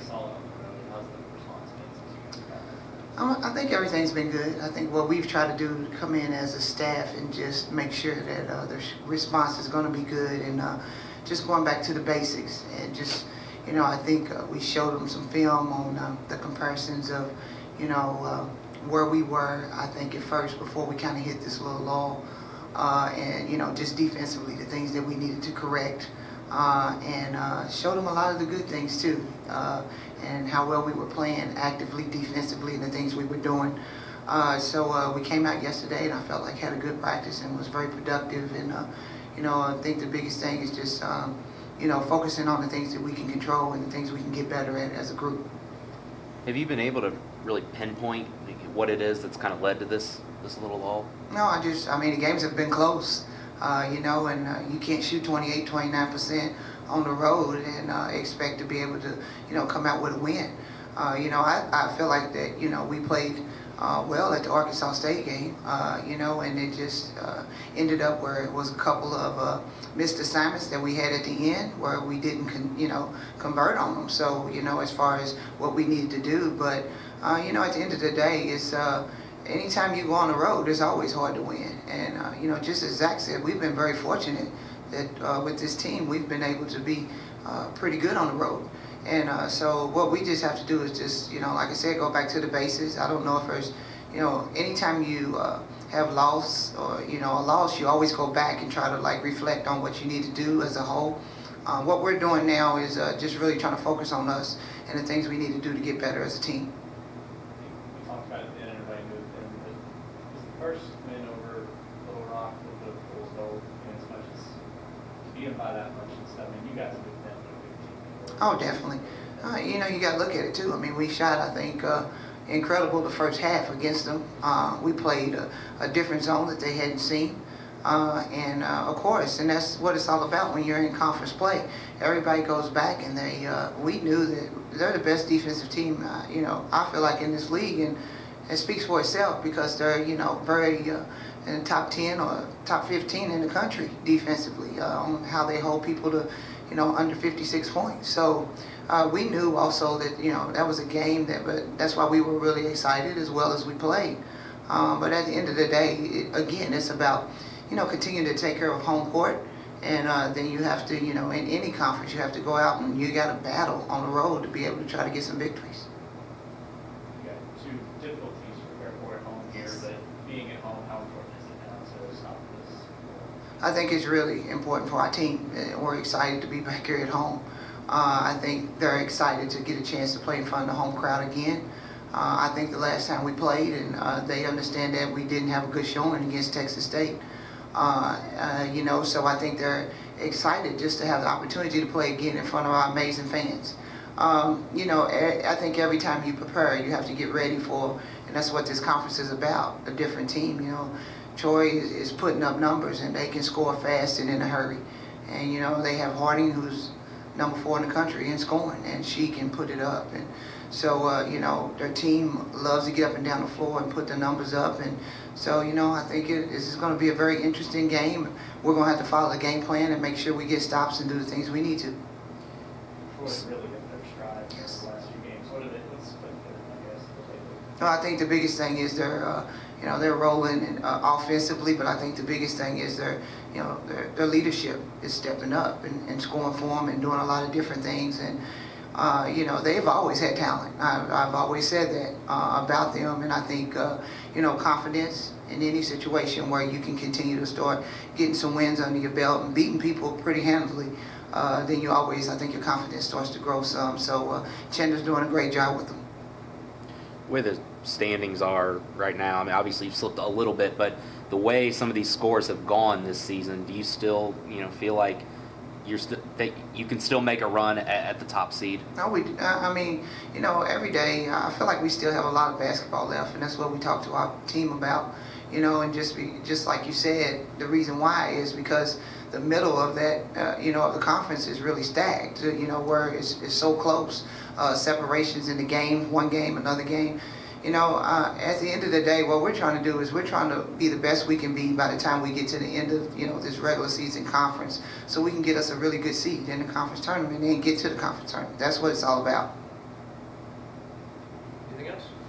saw it on the road? How's the response been since you guys got I think everything's been good. I think what we've tried to do is come in as a staff and just make sure that the response is going to be good, and just going back to the basics, and just, I think we showed them some film on the comparisons of, where we were, I think, at first before we kind of hit this little lull, and, just defensively, the things that we needed to correct, and showed them a lot of the good things too, and how well we were playing actively, defensively, and the things we were doing. So we came out yesterday, and I felt like had a good practice and was very productive. And I think the biggest thing is just focusing on the things that we can control and the things we can get better at as a group. Have you been able to really pinpoint what it is that's kind of led to this little lull? No, I mean, the games have been close, and you can't shoot 28, 29% on the road and expect to be able to, come out with a win. I feel like that, we played well at the Arkansas State game, and it just ended up where it was a couple of missed assignments that we had at the end where we didn't, convert on them. So, as far as what we needed to do, but, at the end of the day, it's anytime you go on the road, it's always hard to win. And, just as Zach said, we've been very fortunate that with this team, we've been able to be pretty good on the road. And so what we just have to do is just, like I said, go back to the basics. I don't know if there's, anytime you have loss or, a loss, you always go back and try to, reflect on what you need to do as a whole. What we're doing now is just really trying to focus on us and the things we need to do to get better as a team. We talked about it, and everybody moved in, but was the first win over Little Rock a little bit of fool's gold, as much as to beat them by that much and stuff? I mean, you guys have been a good team. Oh, definitely. You got to look at it too. I mean, we shot, I think, incredible the first half against them. We played a different zone that they hadn't seen. And of course, and that's what it's all about when you're in conference play. Everybody goes back, and we knew that they're the best defensive team, I feel like in this league, and it speaks for itself because they're, very in the top 10 or top 15 in the country defensively on how they hold people to, under 56 points. So we knew also that, that was a game but that's why we were really excited as well as we played. But at the end of the day, again, it's about, continuing to take care of home court. And then you have to, in any conference, you have to go out and you got to battle on the road to be able to try to get some victories. You got two difficult teams to prepare for at home here, but being at home, how important is it now to stop this? I think it's really important for our team. We're excited to be back here at home. I think they're excited to get a chance to play in front of the home crowd again. I think the last time we played, and they understand that we didn't have a good showing against Texas State. So I think they're excited just to have the opportunity to play again in front of our amazing fans. I think every time you prepare, you have to get ready for, and that's what this conference is about, a different team. Troy is putting up numbers, and they can score fast and in a hurry. And, they have Harding, who's number 4 in the country in scoring, and she can put it up. And so, their team loves to get up and down the floor and put the numbers up. And so, I think this is going to be a very interesting game. We're going to have to follow the game plan and make sure we get stops and do the things we need to. Troy really hit their stride in Yes. the last few games. What's been good, I guess? No, I think the biggest thing is they're rolling and, offensively, but I think the biggest thing is their leadership is stepping up and scoring for them and doing a lot of different things. And they've always had talent. I've always said that about them, and I think confidence in any situation where you can continue to start getting some wins under your belt and beating people pretty handily, then I think your confidence starts to grow some. So Chandler's doing a great job with them. Where the standings are right now, I mean, obviously you've slipped a little bit, but the way some of these scores have gone this season, do you still, feel like that you can still make a run at the top seed? No, I mean, every day I feel like we still have a lot of basketball left, and that's what we talk to our team about. And just like you said, the reason why is because the middle of that, of the conference is really stacked. Where it's so close, separations in the game, one game, another game. At the end of the day, what we're trying to do is we're trying to be the best we can be by the time we get to the end of, this regular season conference, so we can get us a really good seed in the conference tournament and get to the conference tournament. That's what it's all about. Yes.